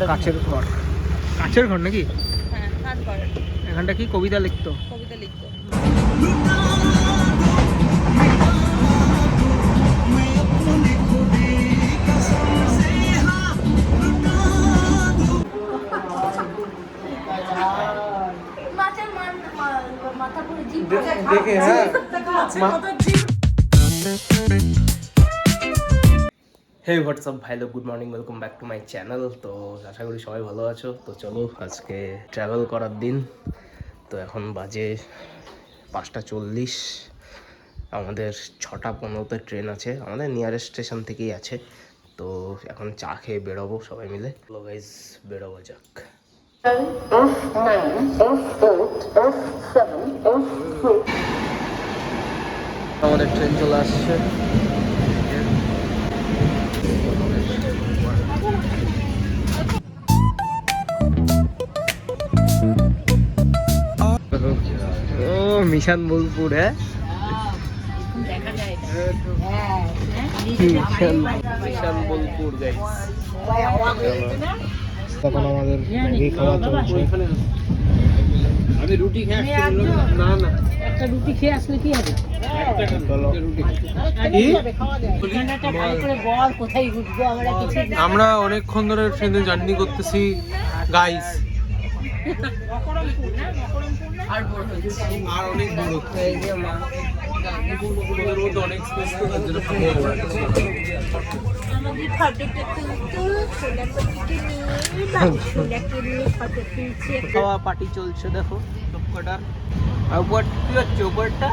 কাছের ঘর, কাছের ঘর নাকি? হ্যাঁ, কাজ করে। এখানটা কি কবিতা লিখতো? কবিতা লিখতো। দেখে হ্যাঁ। হে হোয়াটসঅ্যাপ ভাই লোক, good morning, welcome back to my channel. তো আশা করি সবাই ভালো আছো। তো চলো আজকে ট্রাভেল করার দিন। তো এখন বাজে 5:40। আমাদের 6:15-তে ট্রেন আছে, আমাদের নিয়ারেস্ট স্টেশন থেকেই আছে। তো এখন চা খেয়ে বেরোবো সবাই মিলে। চলো গাইস, বেরোবো যাক। আমাদের ট্রেন চলে আসছে। ও মিশন বোলপুর, হ্যাঁ মিশন বোলপুর গাইস। এখন আমাদের ম্যাগি খাওয়া চলছে। আমি রুটি খেয়ে আসছি। না না, একটা রুটি খেয়ে আসলে কি হবে? আমরা অনেকক্ষণ ধরে ট্রেনে জার্নি করতেছি গাইস, আর অনেক দূর হচ্ছে। অনেক খাওয়া পার্টি চলছে, দেখো সবকটার। উপর কি হচ্ছে? উপরটা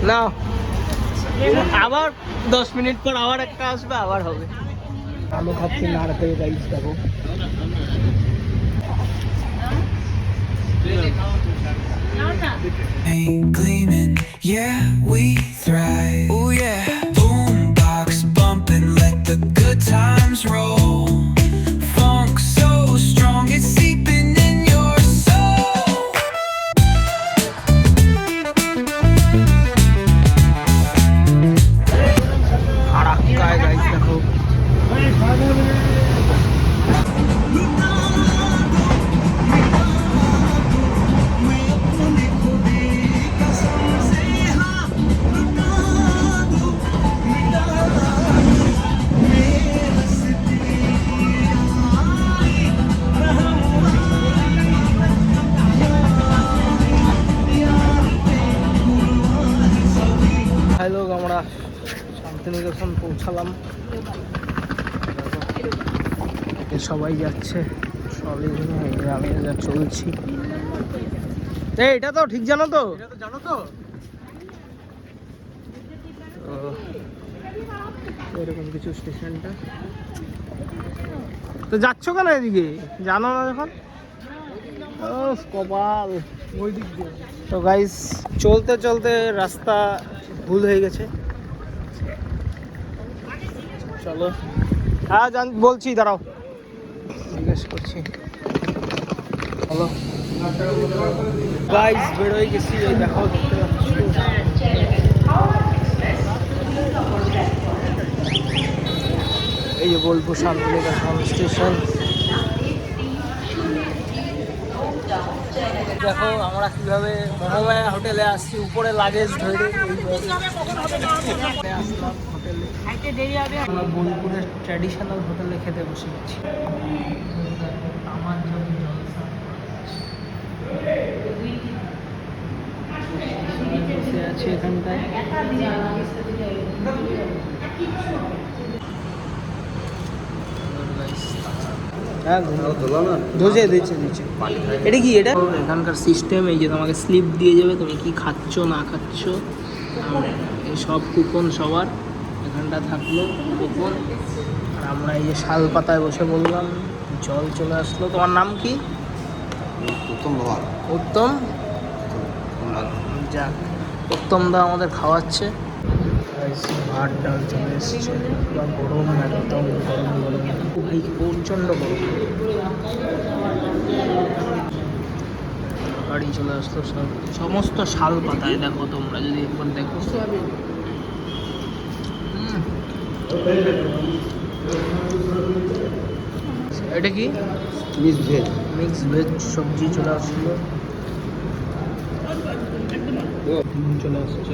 না, আবার 10 মিনিট পর আবার একটা আসবে, আবার হবে। আলু খাচ্ছি নাড়াতে গাইস, দেখো। Gleaming, yeah, we thrive. Oh yeah, boombox bumping, let the good times roll. Funk so strong, it's seeping in your soul. আরাক্কায় গাইস, দেখো। হ্যালো, আমরা শান্তিনিকেতন পৌঁছালাম। সবাই যাচ্ছে, সবই আমি যা চলছি। এটা তো ঠিক জানো তো? এরকম কিছু স্টেশনটা। তো যাচ্ছ কেন এদিকে? জানো না যখন? ও কপাল ওই দিক দিয়ে। তো গাইস, চলতে চলতে রাস্তা ভুল হয়ে গেছে। চলো, হ্যাঁ বলছি, দাঁড়াও, জিজ্ঞেস করছি। হ্যালো গাইস, বেরোয় গেছি। এই দেখো, দেখতে পাচ্ছ এই যে বোলপুর শান্তিনিকেতন স্টেশন। দেখো আমরা কিভাবে মহামায়া হোটেলে আসছি, উপরে লাগেজ ধরে আসলাম হোটেলে। আমরা বোলপুরের ট্র্যাডিশনাল হোটেলে খেতে বসে গেছি। আমার জন্য বসে আছে এখানটায়। হ্যাঁ, ধুজে দিচ্ছে। এটা কি? এটা এখানকার সিস্টেম এই যে তোমাকে স্লিপ দিয়ে যাবে, তুমি কি খাচ্ছ না খাচ্ছ, এই সব কুপন সবার এখানটা থাকলো কুপন। আর আমরা এই যে শাল পাতায় বসে বললাম, জল চলে আসলো। তোমার নাম কি? উত্তম। যাক, উত্তম দা আমাদের খাওয়াচ্ছে। ভাত ডাল চলে এসছে, গরম, একদম গরম গরম ভাই, প্রচণ্ড গরম। গাড়ি চলে আসতো সমস্ত শাল পাতায়, দেখো তোমরা যদি একবার দেখো। এটা কি মিক্স ভেজ। মিক্স ভেজ সবজি চলে আসলো, চলে আসছে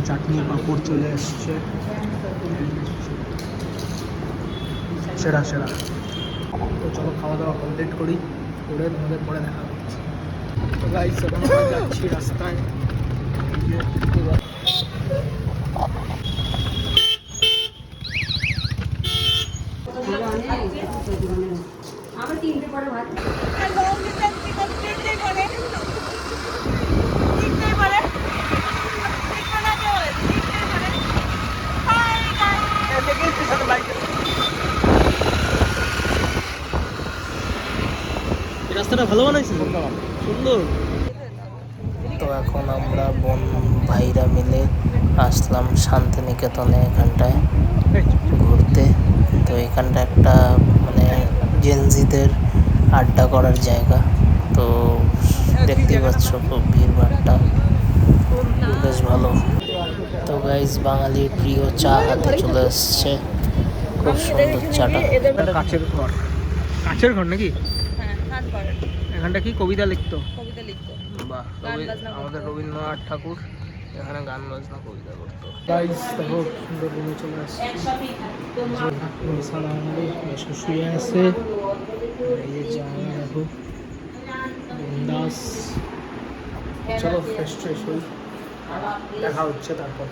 চাটনি পাঁপড় চলে আসছে, সেরা সেরা। তো চলো খাওয়া দাওয়া কমপ্লিট করি, করে তোমাদের পরে দেখা হচ্ছে। তো গাইস এখন আমরা যাচ্ছি রাস্তায়। আবার তিনটে পরে ভাত রাস্তাটা ভালো বানাইছে, সুন্দর। তো এখন আমরা বোন ভাইরা মিলে আসলাম শান্তিনিকেতনে এখানটায় ঘুরতে। তো এখানটা একটা মানে জেনজিদের আড্ডা করার জায়গা। তো দেখতেই পাচ্ছ খুব ভিড়ভাড়টা বেশ ভালো। তো গাইজ বাঙালির প্রিয় চা হাতে চলে আসছে, খুব সুন্দর চাটা। কাছের ঘর, কাছের ঘর নাকি? এখানটা কি কবিতা লিখতো? বাহ, আমাদের রবীন্দ্রনাথ ঠাকুর এখানে গান বাজনা কবিতা করতো। গাইস দেখো সুন্দর রুমে চলে আসছে, শুয়ে আছে। এই যে জায়গা দেখো বিন্দাস। চলো ফ্রেশ ট্রেশ হই, দেখা হচ্ছে তারপর।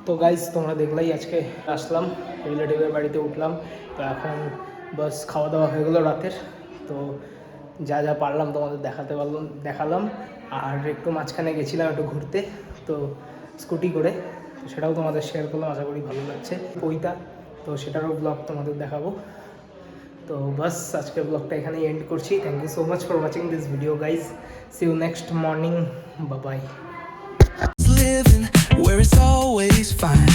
তো গাইজ তোমরা দেখলাই, আজকে আসলাম রিলেটিভের বাড়িতে উঠলাম। তো এখন বাস খাওয়া দাওয়া হয়ে গেলো রাতের। তো যা যা পারলাম তোমাদের দেখালাম। আর একটু মাঝখানে গেছিলাম একটু ঘুরতে, তো স্কুটি করে, তো সেটাও তোমাদের শেয়ার করলাম। আশা করি ভালো লাগছে ওইটা, তো সেটারও ব্লগ তোমাদের দেখাবো। তো বাস আজকের ব্লগটা এখানেই এন্ড করছি। Thank you so much for watching this video guys. See you next morning, bye bye. Living where it's always fine.